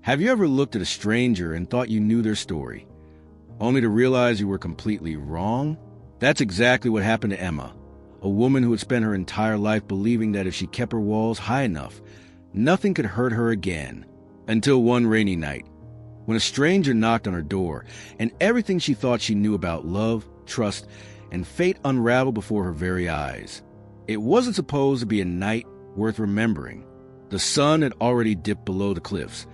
Have you ever looked at a stranger and thought you knew their story, only to realize you were completely wrong? That's exactly what happened to Emma, a woman who had spent her entire life believing that if she kept her walls high enough, nothing could hurt her again. Until one rainy night, when a stranger knocked on her door, and everything she thought she knew about love, trust, and fate unraveled before her very eyes. It wasn't supposed to be a night worth remembering. The sun had already dipped below the cliffs,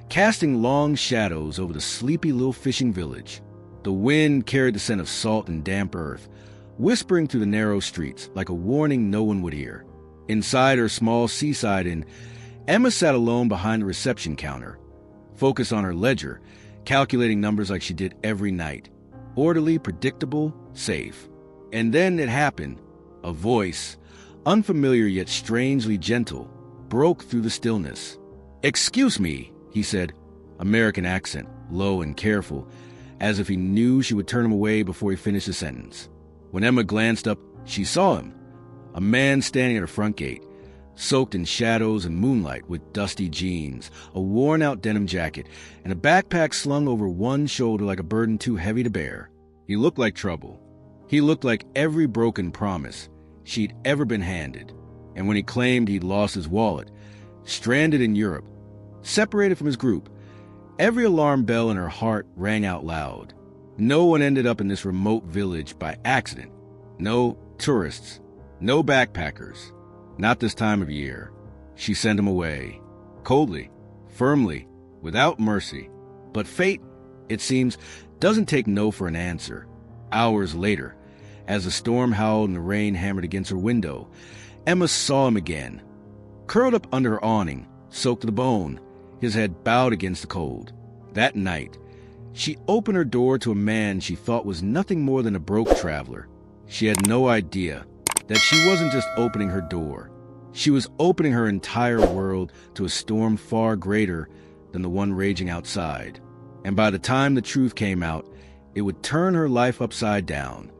casting long shadows over the sleepy little fishing village. The wind carried the scent of salt and damp earth, whispering through the narrow streets like a warning no one would hear. Inside her small seaside inn, Emma sat alone behind the reception counter, focused on her ledger, calculating numbers like she did every night. Orderly, predictable, safe. And then it happened. A voice, unfamiliar yet strangely gentle, broke through the stillness. "Excuse me," he said, American accent, low and careful, as if he knew she would turn him away before he finished the sentence. When Emma glanced up, she saw him, a man standing at her front gate, soaked in shadows and moonlight, with dusty jeans, a worn-out denim jacket, and a backpack slung over one shoulder like a burden too heavy to bear. He looked like trouble. He looked like every broken promise she'd ever been handed. And when he claimed he'd lost his wallet, stranded in Europe, separated from his group, every alarm bell in her heart rang out loud. No one ended up in this remote village by accident. No tourists, no backpackers. Not this time of year. She sent him away, coldly, firmly, without mercy. But fate, it seems, doesn't take no for an answer. Hours later, as the storm howled and the rain hammered against her window, Emma saw him again, curled up under her awning, soaked to the bone, his head bowed against the cold. That night, she opened her door to a man she thought was nothing more than a broke traveler. She had no idea that she wasn't just opening her door. She was opening her entire world to a storm far greater than the one raging outside. And by the time the truth came out, it would turn her life upside down.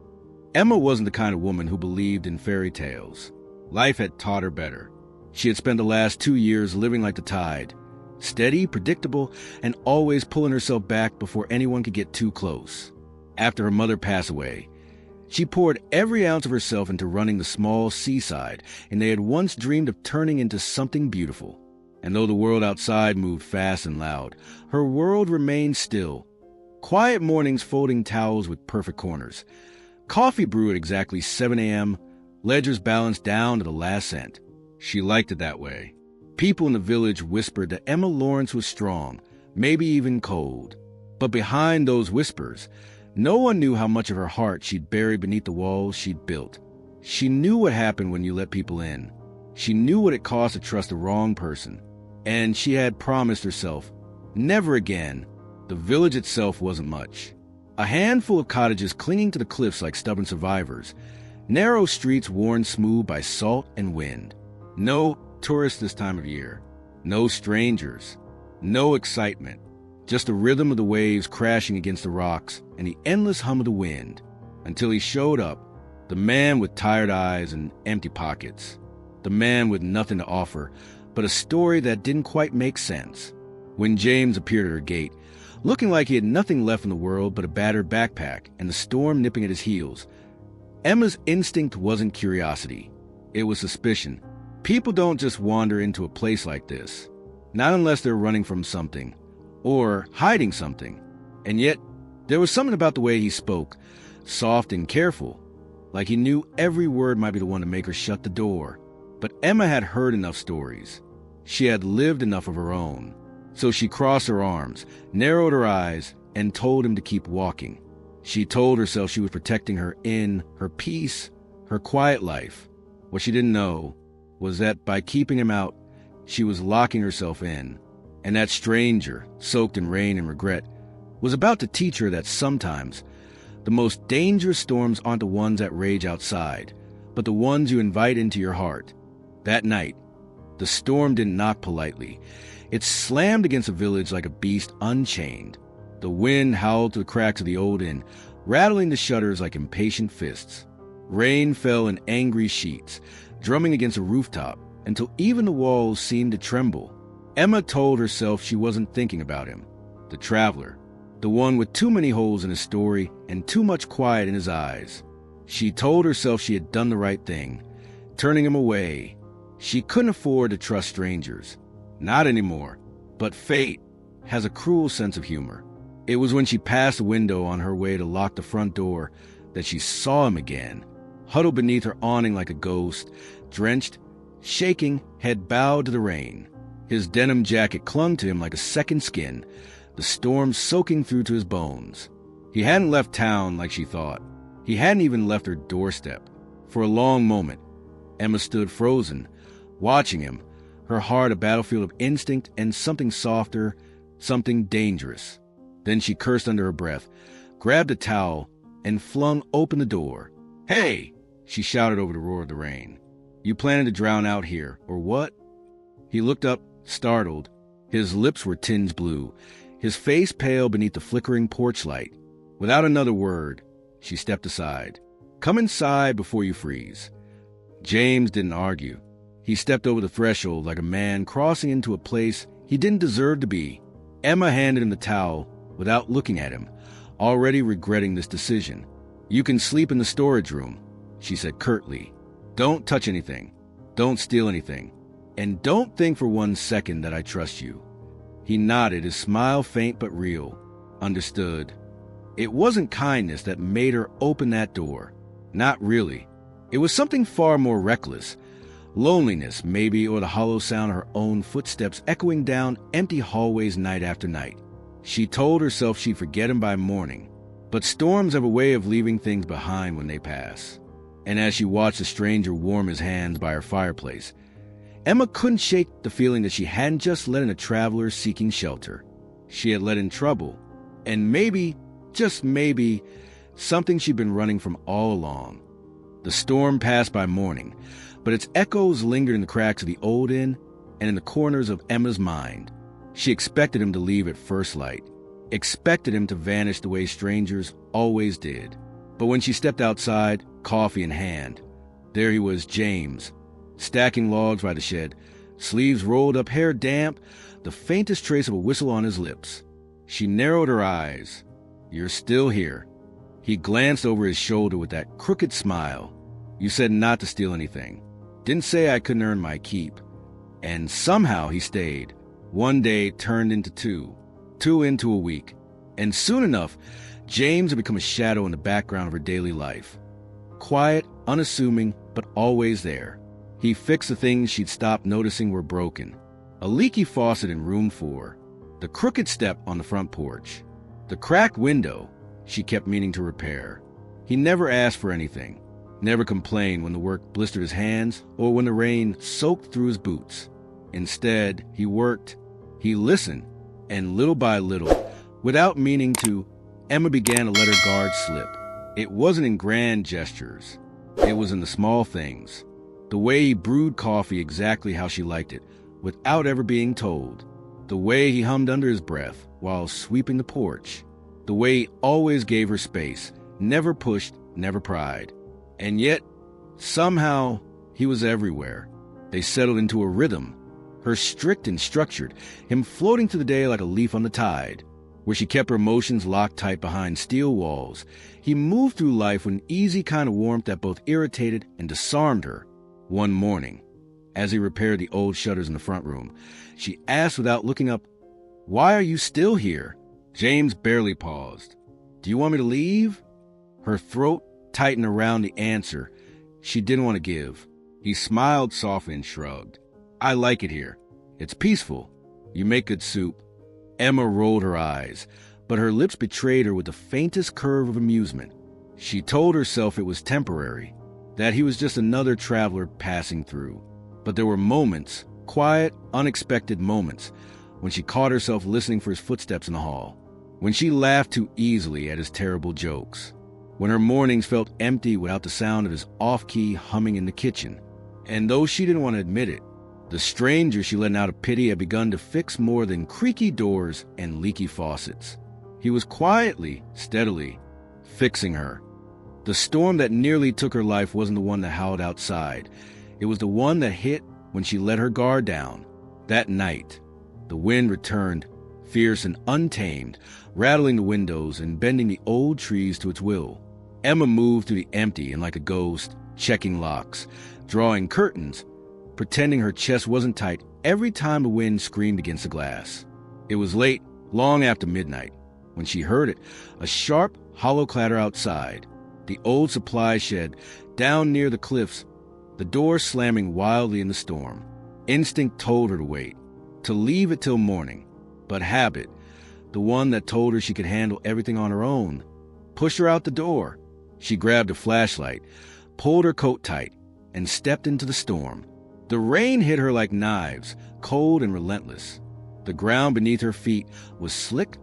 Emma wasn't the kind of woman who believed in fairy tales. Life had taught her better. She had spent the last 2 years living like the tide, steady, predictable, and always pulling herself back before anyone could get too close. After her mother passed away, she poured every ounce of herself into running the small seaside, and they had once dreamed of turning into something beautiful. And though the world outside moved fast and loud, her world remained still. Quiet mornings folding towels with perfect corners. Coffee brewed at exactly 7 a.m., ledgers balanced down to the last cent. She liked it that way. People in the village whispered that Emma Lawrence was strong, maybe even cold. But behind those whispers, no one knew how much of her heart she'd buried beneath the walls she'd built. She knew what happened when you let people in. She knew what it cost to trust the wrong person. And she had promised herself, never again. The village itself wasn't much. A handful of cottages clinging to the cliffs like stubborn survivors. Narrow streets worn smooth by salt and wind. No tourists this time of year. No strangers. No excitement. Just the rhythm of the waves crashing against the rocks and the endless hum of the wind. Until he showed up, the man with tired eyes and empty pockets. The man with nothing to offer but a story that didn't quite make sense. When James appeared at her gate, looking like he had nothing left in the world but a battered backpack and the storm nipping at his heels, Emma's instinct wasn't curiosity. It was suspicion. People don't just wander into a place like this. Not unless they're running from something. Or hiding something. And yet, there was something about the way he spoke, soft and careful, like he knew every word might be the one to make her shut the door. But Emma had heard enough stories. She had lived enough of her own. So she crossed her arms, narrowed her eyes, and told him to keep walking. She told herself she was protecting her inn, her peace, her quiet life. What she didn't know was that by keeping him out, she was locking herself in. And that stranger, soaked in rain and regret, was about to teach her that sometimes the most dangerous storms aren't the ones that rage outside, but the ones you invite into your heart. That night, the storm didn't knock politely. It slammed against the village like a beast unchained. The wind howled through the cracks of the old inn, rattling the shutters like impatient fists. Rain fell in angry sheets, drumming against the rooftop until even the walls seemed to tremble. Emma told herself she wasn't thinking about him, the traveler, the one with too many holes in his story and too much quiet in his eyes. She told herself she had done the right thing, turning him away. She couldn't afford to trust strangers. Not anymore. But fate has a cruel sense of humor. It was when she passed the window on her way to lock the front door that she saw him again, huddled beneath her awning like a ghost, drenched, shaking, head bowed to the rain. His denim jacket clung to him like a second skin, the storm soaking through to his bones. He hadn't left town like she thought. He hadn't even left her doorstep. For a long moment, Emma stood frozen, watching him, her heart a battlefield of instinct and something softer, something dangerous. Then she cursed under her breath, grabbed a towel, and flung open the door. "Hey!" she shouted over the roar of the rain. "You planning to drown out here, or what?" He looked up, startled. His lips were tinged blue, his face pale beneath the flickering porch light. Without another word, she stepped aside. "Come inside before you freeze." James didn't argue. He stepped over the threshold like a man crossing into a place he didn't deserve to be. Emma handed him the towel without looking at him, already regretting this decision. "You can sleep in the storage room," she said curtly. "Don't touch anything. Don't steal anything. And don't think for 1 second that I trust you." He nodded, his smile faint but real. Understood. It wasn't kindness that made her open that door. Not really. It was something far more reckless. Loneliness, maybe, or the hollow sound of her own footsteps echoing down empty hallways night after night. She told herself she'd forget him by morning. But storms have a way of leaving things behind when they pass. And as she watched the stranger warm his hands by her fireplace, Emma couldn't shake the feeling that she hadn't just let in a traveler seeking shelter. She had let in trouble. And maybe, just maybe, something she'd been running from all along. The storm passed by morning, but its echoes lingered in the cracks of the old inn and in the corners of Emma's mind. She expected him to leave at first light, expected him to vanish the way strangers always did. But when she stepped outside, coffee in hand, there he was, James, stacking logs by the shed, sleeves rolled up, hair damp, the faintest trace of a whistle on his lips. She narrowed her eyes. "You're still here." He glanced over his shoulder with that crooked smile. "You said not to steal anything. Didn't say I couldn't earn my keep." And somehow he stayed. One day turned into two into a week. And soon enough, James had become a shadow in the background of her daily life. Quiet, unassuming, but always there. He fixed the things she'd stopped noticing were broken. A leaky faucet in room 4, the crooked step on the front porch, the cracked window she kept meaning to repair. He never asked for anything, never complained when the work blistered his hands or when the rain soaked through his boots. Instead, he worked, he listened, and little by little, without meaning to, Emma began to let her guard slip. It wasn't in grand gestures. It was in the small things. The way he brewed coffee exactly how she liked it, without ever being told. The way he hummed under his breath while sweeping the porch. The way he always gave her space, never pushed, never pried. And yet, somehow, he was everywhere. They settled into a rhythm, her strict and structured, him floating through the day like a leaf on the tide. Where she kept her emotions locked tight behind steel walls, he moved through life with an easy kind of warmth that both irritated and disarmed her. One morning, as he repaired the old shutters in the front room, she asked without looking up, "Why are you still here?" James barely paused. "Do you want me to leave?" Her throat tightened around the answer she didn't want to give. He smiled softly and shrugged. "I like it here. It's peaceful. You make good soup." Emma rolled her eyes, but her lips betrayed her with the faintest curve of amusement. She told herself it was temporary, that he was just another traveler passing through. But there were moments, quiet, unexpected moments, when she caught herself listening for his footsteps in the hall, when she laughed too easily at his terrible jokes, when her mornings felt empty without the sound of his off-key humming in the kitchen. And though she didn't want to admit it, the stranger she let out of pity had begun to fix more than creaky doors and leaky faucets. He was quietly, steadily, fixing her. The storm that nearly took her life wasn't the one that howled outside. It was the one that hit when she let her guard down. That night, The wind returned, fierce and untamed, rattling the windows and bending the old trees to its will. Emma moved through the empty and like a ghost, checking locks, drawing curtains, pretending her chest wasn't tight every time the wind screamed against the glass. It was late, long after midnight, when she heard it, a sharp, hollow clatter outside, the old supply shed down near the cliffs, the door slamming wildly in the storm. Instinct told her to wait, to leave it till morning, but habit, the one that told her she could handle everything on her own, pushed her out the door. She grabbed a flashlight, pulled her coat tight, and stepped into the storm. The rain hit her like knives, cold and relentless. The ground beneath her feet was slick,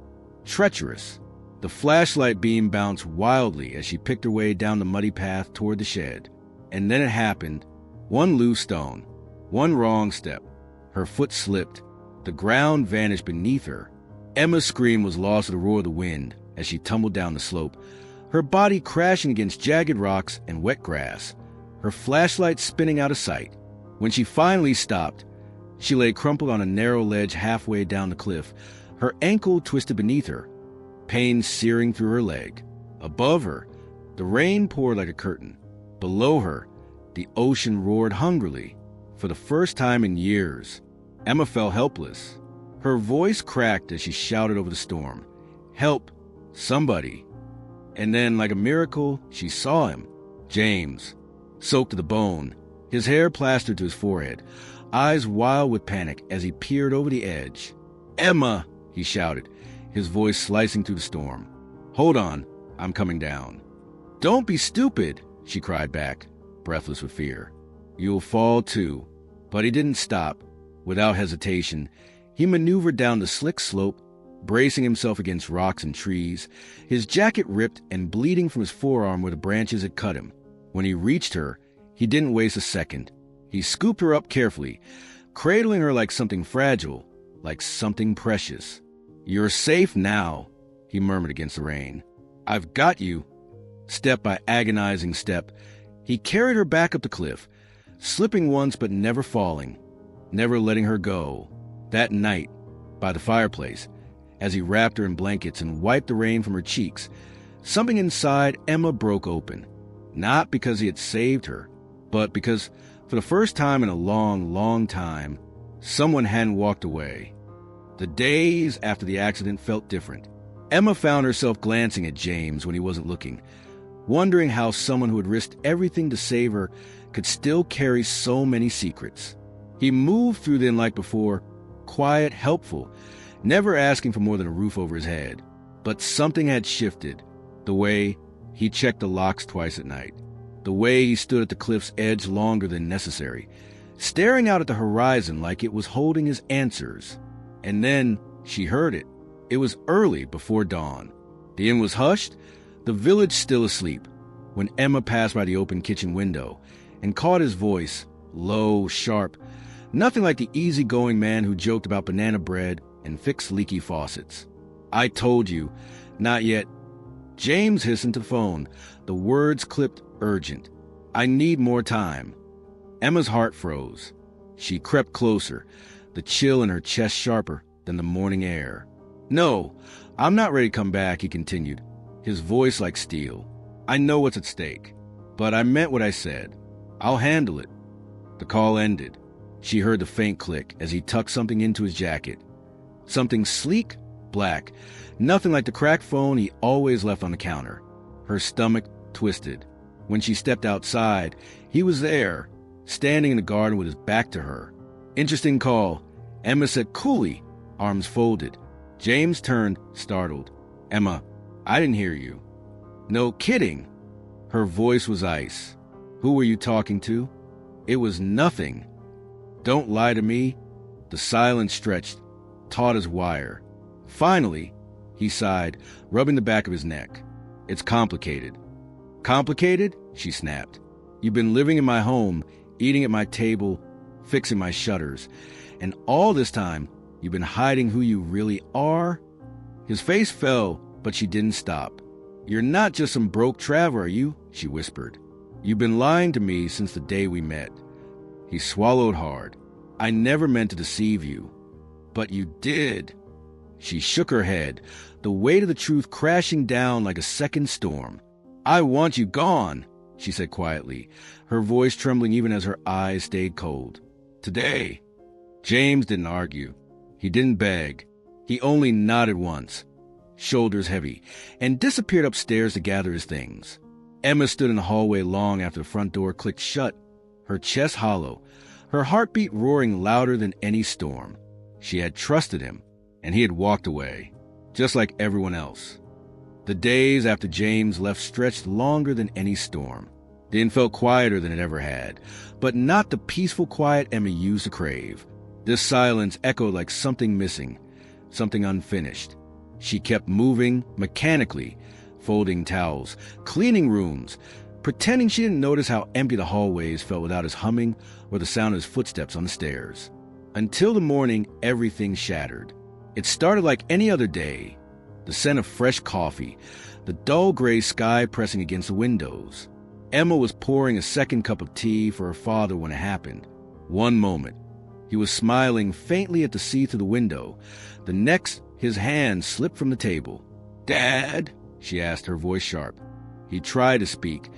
treacherous. The flashlight beam bounced wildly as she picked her way down the muddy path toward the shed. And then it happened. One loose stone, one wrong step. Her foot slipped. The ground vanished beneath her. Emma's scream was lost to the roar of the wind as she tumbled down the slope, her body crashing against jagged rocks and wet grass, her flashlight spinning out of sight. When she finally stopped, she lay crumpled on a narrow ledge halfway down the cliff, her ankle twisted beneath her, pain searing through her leg. Above her, the rain poured like a curtain. Below her, the ocean roared hungrily. For the first time in years, Emma felt helpless. Her voice cracked as she shouted over the storm, "Help! Somebody!" And then, like a miracle, she saw him, James, soaked to the bone, his hair plastered to his forehead, eyes wild with panic as he peered over the edge. "Emma!" he shouted, his voice slicing through the storm. "Hold on, I'm coming down." "Don't be stupid," she cried back, breathless with fear. "You'll fall too." But he didn't stop. Without hesitation, he maneuvered down the slick slope, bracing himself against rocks and trees, his jacket ripped and bleeding from his forearm where the branches had cut him. When he reached her, he didn't waste a second. He scooped her up carefully, cradling her like something fragile, like something precious. "You're safe now," he murmured against the rain. "I've got you." Step by agonizing step, he carried her back up the cliff, slipping once but never falling, never letting her go. That night, by the fireplace, as he wrapped her in blankets and wiped the rain from her cheeks, something inside Emma broke open. Not because he had saved her, but because, for the first time in a long, long time, someone hadn't walked away. The days after the accident felt different. Emma found herself glancing at James when he wasn't looking, wondering how someone who had risked everything to save her could still carry so many secrets. He moved through them like before, quiet, helpful, never asking for more than a roof over his head. But something had shifted. The way he checked the locks twice at night. The way he stood at the cliff's edge longer than necessary, staring out at the horizon like it was holding his answers. And then she heard it. It was early before dawn. The inn was hushed, the village still asleep, when Emma passed by the open kitchen window and caught his voice, low, sharp, nothing like the easygoing man who joked about banana bread and fixed leaky faucets. "I told you." "Not yet." James hissed into the phone, the words clipped urgent. "I need more time." Emma's heart froze. She crept closer, the chill in her chest sharper than the morning air. "No, I'm not ready to come back," he continued, his voice like steel. "I know what's at stake, but I meant what I said. I'll handle it." The call ended. She heard the faint click as he tucked something into his jacket. Something sleek, black, nothing like the cracked phone he always left on the counter. Her stomach twisted. When she stepped outside, he was there, standing in the garden with his back to her. "Interesting call," Emma said coolly, arms folded. James turned, startled. "Emma, I didn't hear you." "No kidding." Her voice was ice. "Who were you talking to?" "It was nothing." "Don't lie to me." The silence stretched, taut as wire. Finally, he sighed, rubbing the back of his neck. "It's complicated." "Complicated?" she snapped. "You've been living in my home, eating at my table, fixing my shutters, and all this time you've been hiding who you really are?" His face fell, but she didn't stop. "You're not just some broke traveler, are you?" she whispered. "You've been lying to me since the day we met." He swallowed hard. "I never meant to deceive you. But you did. She shook her head, the weight of the truth crashing down like a second storm. I want you gone, she said quietly, her voice trembling even as her eyes stayed cold. Today. James didn't argue. He didn't beg. He only nodded once, shoulders heavy, and disappeared upstairs to gather his things. Emma stood in the hallway long after the front door clicked shut, her chest hollow, her heartbeat roaring louder than any storm. She had trusted him, and he had walked away, just like everyone else. The days after James left stretched longer than any storm. The inn felt quieter than it ever had, but not the peaceful quiet Emma used to crave. This silence echoed like something missing, something unfinished. She kept moving, mechanically, folding towels, cleaning rooms, pretending she didn't notice how empty the hallways felt without his humming or the sound of his footsteps on the stairs. Until the morning, everything shattered. It started like any other day. The scent of fresh coffee, the dull gray sky pressing against the windows. Emma was pouring a second cup of tea for her father when it happened. One moment, he was smiling faintly at the sea through the window. The next, his hand slipped from the table. "Dad?" she asked, her voice sharp. He tried to speak,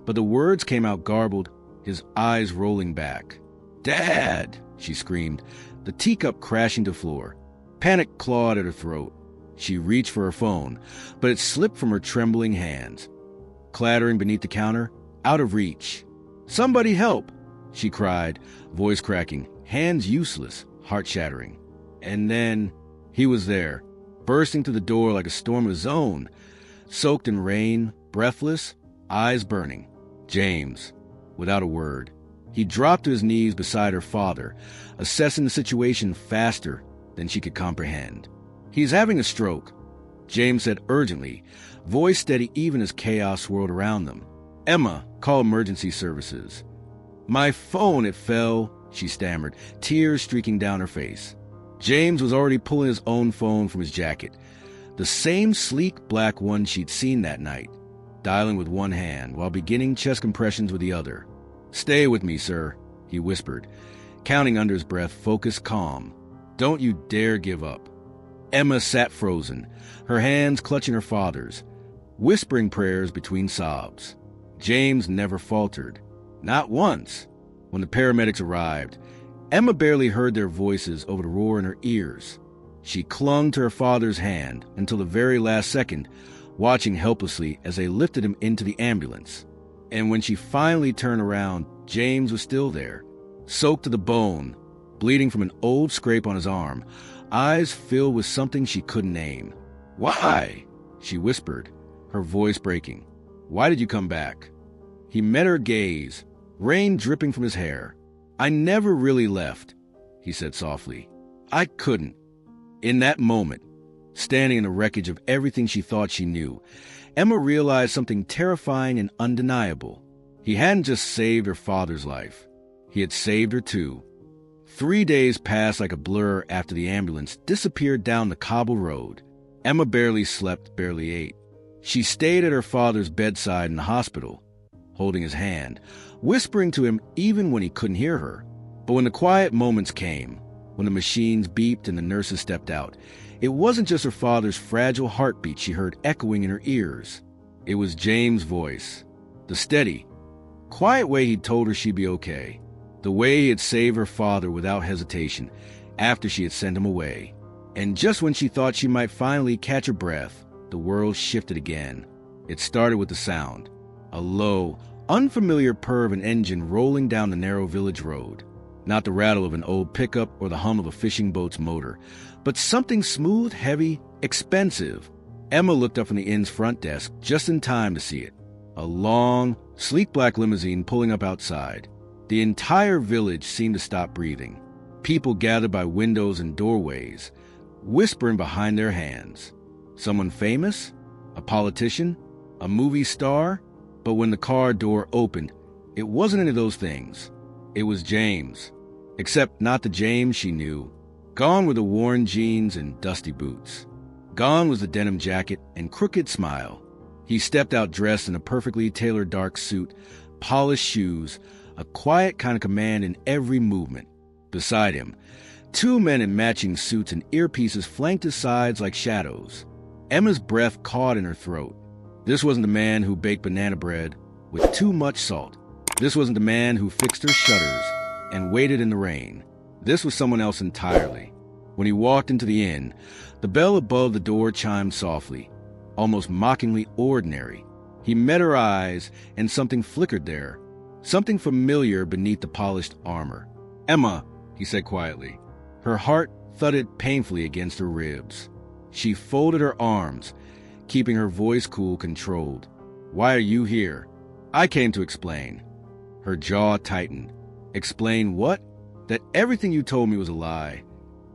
but the words came out garbled, his eyes rolling back. "Dad!" she screamed, the teacup crashing to the floor. Panic clawed at her throat. She reached for her phone, but it slipped from her trembling hands. Clattering beneath the counter, out of reach. "Somebody help!" she cried, voice cracking, hands useless, heart shattering. And then he was there, bursting through the door like a storm of his own, soaked in rain, breathless, eyes burning. James, without a word. He dropped to his knees beside her father, assessing the situation faster than she could comprehend. "He's having a stroke," James said urgently, voice steady even as chaos swirled around them. "Emma, call emergency services." "My phone, it fell," she stammered, tears streaking down her face. James was already pulling his own phone from his jacket, the same sleek black one she'd seen that night, dialing with one hand while beginning chest compressions with the other. "Stay with me, sir," he whispered, counting under his breath, focused, calm. "Don't you dare give up." Emma sat frozen, her hands clutching her father's, whispering prayers between sobs. James never faltered. Not once. When the paramedics arrived, Emma barely heard their voices over the roar in her ears. She clung to her father's hand until the very last second, watching helplessly as they lifted him into the ambulance. And when she finally turned around, James was still there, soaked to the bone, bleeding from an old scrape on his arm, eyes filled with something she couldn't name. "Why?" she whispered, her voice breaking. "Why did you come back?" He met her gaze, rain dripping from his hair. "I never really left," he said softly. "I couldn't." In that moment, standing in the wreckage of everything she thought she knew, Emma realized something terrifying and undeniable. He hadn't just saved her father's life. He had saved her too. 3 days passed like a blur after the ambulance disappeared down the cobble road. Emma barely slept, barely ate. She stayed at her father's bedside in the hospital, holding his hand, whispering to him even when he couldn't hear her. But when the quiet moments came, when the machines beeped and the nurses stepped out, it wasn't just her father's fragile heartbeat she heard echoing in her ears. It was James' voice, the steady, quiet way he'd told her she'd be okay, the way he had saved her father without hesitation after she had sent him away. And just when she thought she might finally catch her breath, the world shifted again. It started with the sound, a low, unfamiliar purr of an engine rolling down the narrow village road. Not the rattle of an old pickup or the hum of a fishing boat's motor, but something smooth, heavy, expensive. Emma looked up from the inn's front desk just in time to see it. A long, sleek black limousine pulling up outside. The entire village seemed to stop breathing. People gathered by windows and doorways, whispering behind their hands. Someone famous? A politician? A movie star? But when the car door opened, it wasn't any of those things. It was James. Except not the James she knew. Gone were the worn jeans and dusty boots. Gone was the denim jacket and crooked smile. He stepped out dressed in a perfectly tailored dark suit, polished shoes, a quiet kind of command in every movement. Beside him, Two men in matching suits and earpieces flanked his sides like shadows. Emma's breath caught in her throat. This wasn't the man who baked banana bread with too much salt. This wasn't the man who fixed her shutters and waited in the rain. This was someone else entirely. When he walked into the inn, the bell above the door chimed softly, almost mockingly ordinary. He met her eyes, and something flickered there, something familiar beneath the polished armor. "Emma," he said quietly. Her heart thudded painfully against her ribs. She folded her arms, keeping her voice cool, controlled. "Why are you here?" "I came to explain." Her jaw tightened. "Explain what?" "That everything you told me was a lie."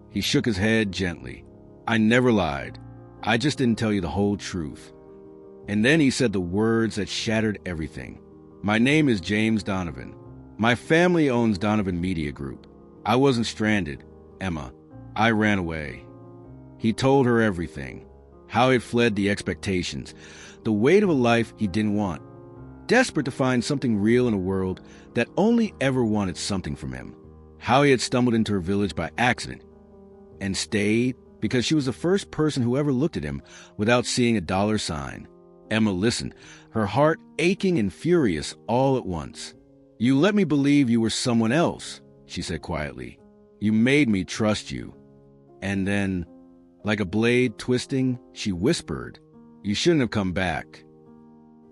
He shook his head gently. "I never lied. I just didn't tell you the whole truth." And then he said the words that shattered everything. "My name is James Donovan. My family owns Donovan Media Group. I wasn't stranded, Emma. I ran away." He told her everything. How he'd fled the expectations, the weight of a life he didn't want. Desperate to find something real in a world that only ever wanted something from him. How he had stumbled into her village by accident and stayed because she was the first person who ever looked at him without seeing a dollar sign. Emma listened, her heart aching and furious all at once. "You let me believe you were someone else," she said quietly. "You made me trust you." And then, like a blade twisting, she whispered, "You shouldn't have come back."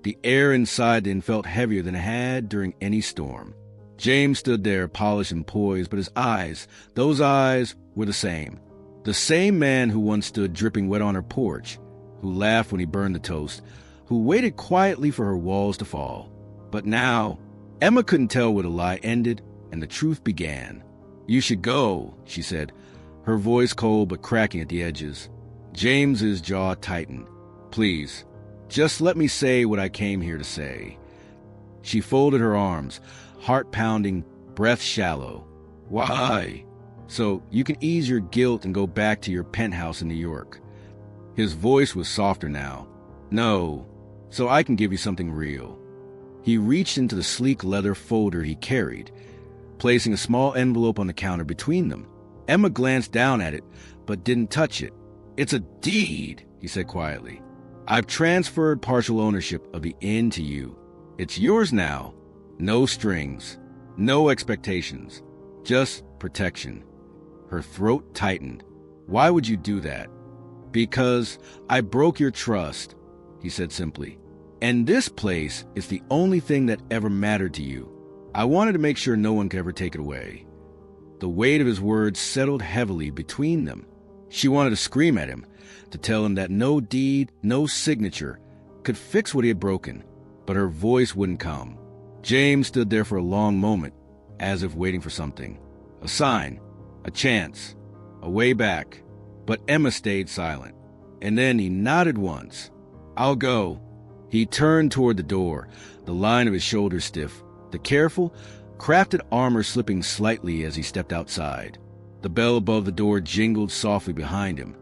The air inside the inn felt heavier than it had during any storm. James stood there, polished and poised, but his eyes, those eyes, were the same. The same man who once stood dripping wet on her porch, who laughed when he burned the toast, who waited quietly for her walls to fall. But now, Emma couldn't tell where the lie ended and the truth began. "You should go," she said, her voice cold but cracking at the edges. James's jaw tightened. "Please, just let me say what I came here to say." She folded her arms, heart pounding, breath shallow. "Why?" "So you can ease your guilt and go back to your penthouse in New York." His voice was softer now. "No, so I can give you something real." He reached into the sleek leather folder he carried, placing a small envelope on the counter between them. Emma glanced down at it, but didn't touch it. "It's a deed," he said quietly. "I've transferred partial ownership of the inn to you. It's yours now. No strings, no expectations, just protection." Her throat tightened. "Why would you do that?" "Because I broke your trust," he said simply. "And this place is the only thing that ever mattered to you. I wanted to make sure no one could ever take it away." The weight of his words settled heavily between them. She wanted to scream at him, to tell him that no deed, no signature could fix what he had broken, but her voice wouldn't come. James stood there for a long moment, as if waiting for something. A sign, a chance, a way back. But Emma stayed silent. And then he nodded once. "I'll go." He turned toward the door, the line of his shoulders stiff, the careful, crafted armor slipping slightly as he stepped outside. The bell above the door jingled softly behind him,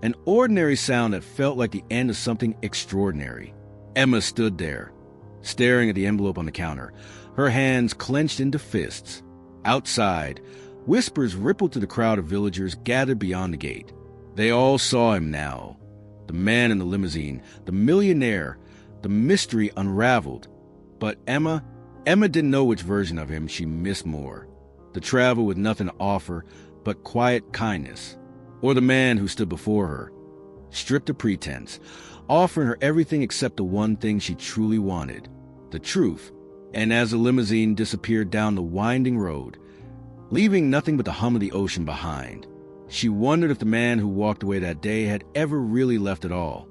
an ordinary sound that felt like the end of something extraordinary. Emma stood there, staring at the envelope on the counter, her hands clenched into fists. Outside, whispers rippled to the crowd of villagers gathered beyond the gate. They all saw him now. The man in the limousine, the millionaire, the mystery unraveled. But Emma didn't know which version of him she missed more. The traveler with nothing to offer but quiet kindness, or the man who stood before her, stripped of pretense, offering her everything except the one thing she truly wanted, the truth. And as the limousine disappeared down the winding road, leaving nothing but the hum of the ocean behind, she wondered if the man who walked away that day had ever really left at all.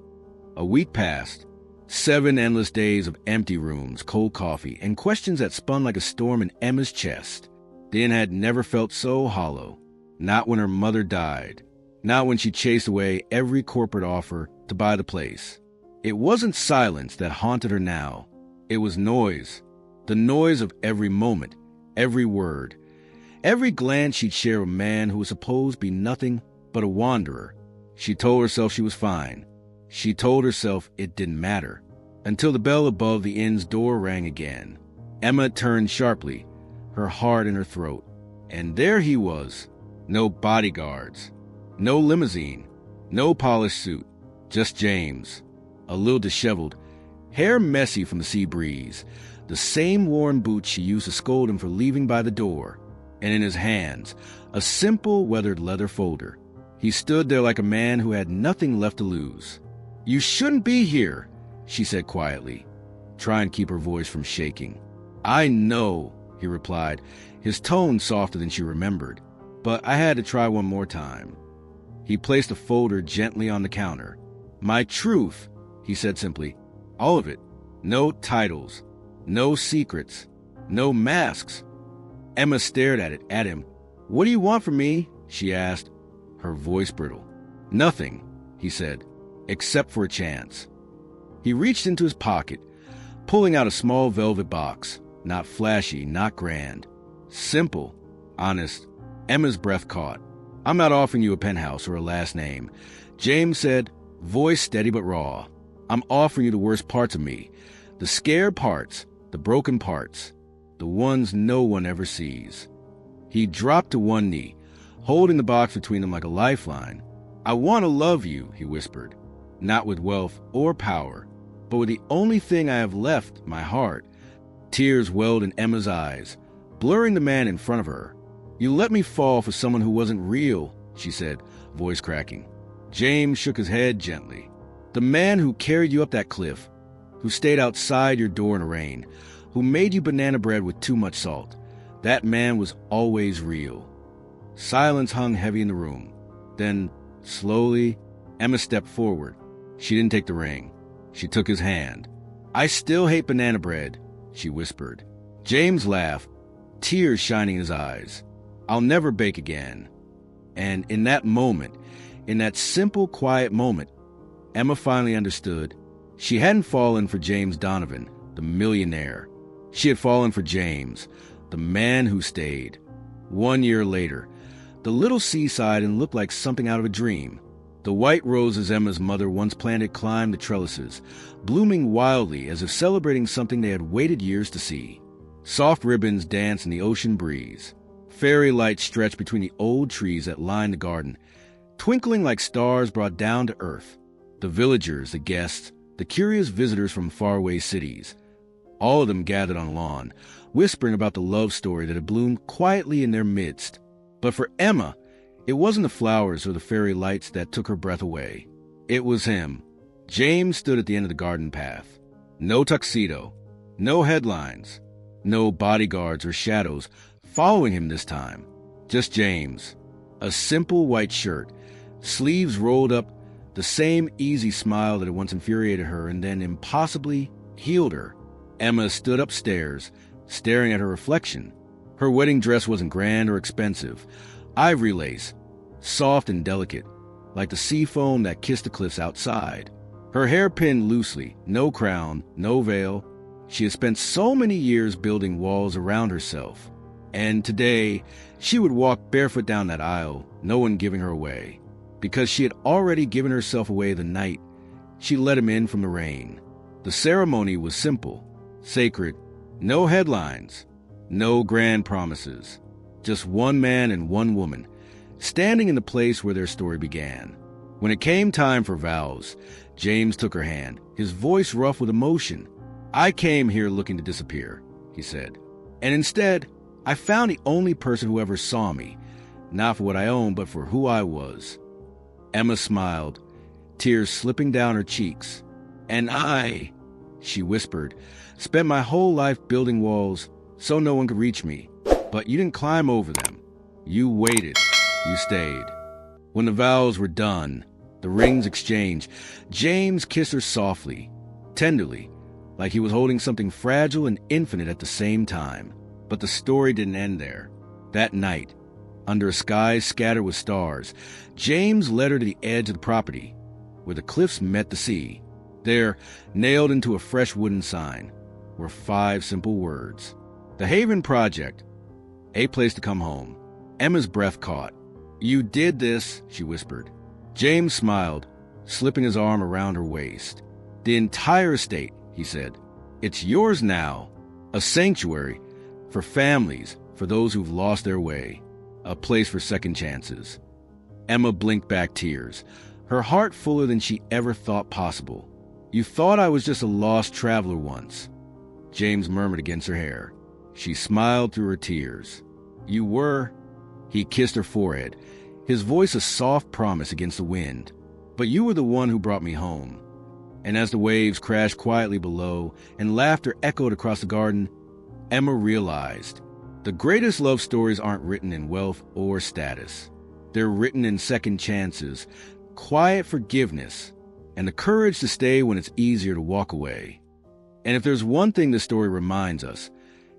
A week passed. 7 endless days of empty rooms, cold coffee, and questions that spun like a storm in Emma's chest. The inn had never felt so hollow. Not when her mother died. Not when she chased away every corporate offer to buy the place. It wasn't silence that haunted her now. It was noise. The noise of every moment, every word, every glance she'd share with a man who was supposed to be nothing but a wanderer. She told herself she was fine. She told herself it didn't matter, until the bell above the inn's door rang again. Emma turned sharply, her heart in her throat. And there he was, No bodyguards. No limousine. No polished suit. Just James. A little disheveled, hair messy from the sea breeze, the same worn boots she used to scold him for leaving by the door, and in his hands, a simple weathered leather folder. He stood there like a man who had nothing left to lose. "You shouldn't be here," she said quietly, trying to keep her voice from shaking. "I know," he replied, his tone softer than she remembered, "but I had to try one more time." He placed the folder gently on the counter. "My truth," he said simply. "All of it. No titles. No secrets. No masks." Emma stared at him. "What do you want from me?" she asked, her voice brittle. "Nothing," he said, "except for a chance." He reached into his pocket, pulling out a small velvet box. Not flashy, not grand. Simple, honest. Emma's breath caught. "I'm not offering you a penthouse or a last name," James said, voice steady but raw. "I'm offering you the worst parts of me. The scared parts, the broken parts, the ones no one ever sees." He dropped to one knee, holding the box between them like a lifeline. "I want to love you," he whispered, "not with wealth or power, but with the only thing I have left, my heart." Tears welled in Emma's eyes, blurring the man in front of her. "You let me fall for someone who wasn't real," she said, voice cracking. James shook his head gently. "The man who carried you up that cliff, who stayed outside your door in the rain, who made you banana bread with too much salt, that man was always real." Silence hung heavy in the room. Then, slowly, Emma stepped forward. She didn't take the ring. She took his hand. "I still hate banana bread," she whispered. James laughed, tears shining in his eyes. "I'll never bake again." And in that moment, in that simple, quiet moment, Emma finally understood. She hadn't fallen for James Donovan, the millionaire. She had fallen for James, the man who stayed. 1 year later, the little seaside and looked like something out of a dream. The white roses Emma's mother once planted climbed the trellises, blooming wildly as if celebrating something they had waited years to see. Soft ribbons danced in the ocean breeze. Fairy lights stretched between the old trees that lined the garden, twinkling like stars brought down to earth. The villagers, the guests, the curious visitors from faraway cities, all of them gathered on the lawn, whispering about the love story that had bloomed quietly in their midst. But for Emma, it wasn't the flowers or the fairy lights that took her breath away. It was him. James stood at the end of the garden path. No tuxedo, no headlines, no bodyguards or shadows following him this time. Just James. A simple white shirt, sleeves rolled up, the same easy smile that had once infuriated her and then impossibly healed her. Emma stood upstairs, staring at her reflection. Her wedding dress wasn't grand or expensive. Ivory lace, soft and delicate, like the sea foam that kissed the cliffs outside. Her hair pinned loosely, no crown, no veil. She had spent so many years building walls around herself. And today, she would walk barefoot down that aisle, no one giving her away. Because she had already given herself away the night she let him in from the rain. The ceremony was simple, sacred, no headlines, no grand promises. Just one man and one woman, standing in the place where their story began. When it came time for vows, James took her hand, his voice rough with emotion. "I came here looking to disappear," he said. "And instead, I found the only person who ever saw me, not for what I owned, but for who I was." Emma smiled, tears slipping down her cheeks. "And I," she whispered, "spent my whole life building walls so no one could reach me. But you didn't climb over them. You waited. You stayed." When the vows were done, the rings exchanged, James kissed her softly, tenderly, like he was holding something fragile and infinite at the same time. But the story didn't end there. That night, under a sky scattered with stars, James led her to the edge of the property, where the cliffs met the sea. There, nailed into a fresh wooden sign, were 5 simple words. "The Haven Project. A place to come home." Emma's breath caught. "You did this," she whispered. James smiled, slipping his arm around her waist. "The entire estate," he said. "It's yours now. A sanctuary for families, for those who've lost their way." a place for second chances. Emma blinked back tears, her heart fuller than she ever thought possible. You thought I was just a lost traveler once, James murmured against her hair. She smiled through her tears. You were. He kissed her forehead, his voice a soft promise against the wind. But you were the one who brought me home. And as the waves crashed quietly below and laughter echoed across the garden, Emma realized the greatest love stories aren't written in wealth or status. They're written in second chances, quiet forgiveness, and the courage to stay when it's easier to walk away. And if there's one thing this story reminds us,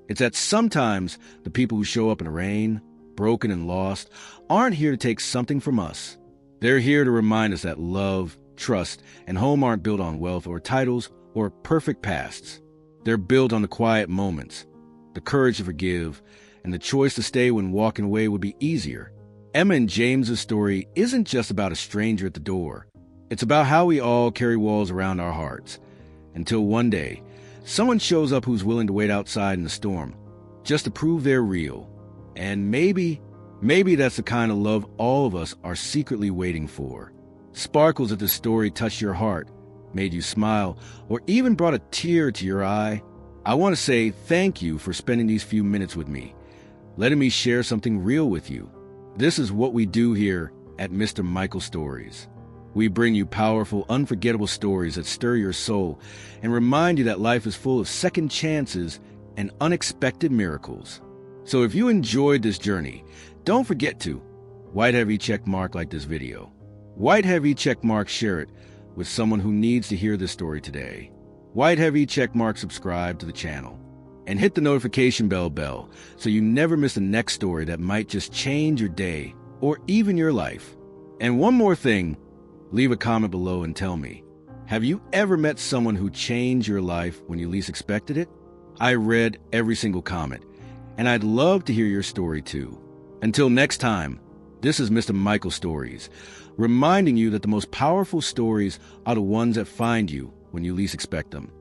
it's that sometimes the people who show up in the rain, broken and lost, aren't here to take something from us. They're here to remind us that love, trust, and home aren't built on wealth or titles or perfect pasts. They're built on the quiet moments, the courage to forgive, and the choice to stay when walking away would be easier. Emma and James's story isn't just about a stranger at the door. It's about how we all carry walls around our hearts, until one day, someone shows up who's willing to wait outside in the storm, just to prove they're real. And maybe that's the kind of love all of us are secretly waiting for. Sparkles, if this story touched your heart, made you smile, or even brought a tear to your eye, I want to say thank you for spending these few minutes with me, letting me share something real with you. This is what we do here at Mr. Michael Stories. We bring you powerful, unforgettable stories that stir your soul and remind you that life is full of second chances and unexpected miracles. So if you enjoyed this journey, don't forget to white heavy check mark like this video. White heavy check mark share it with someone who needs to hear this story today. White heavy check mark subscribe to the channel. And hit the notification bell so you never miss the next story that might just change your day or even your life. And one more thing, leave a comment below and tell me, have you ever met someone who changed your life when you least expected it? I read every single comment, and I'd love to hear your story too. Until next time, this is Mr. Michael Stories, reminding you that the most powerful stories are the ones that find you when you least expect them.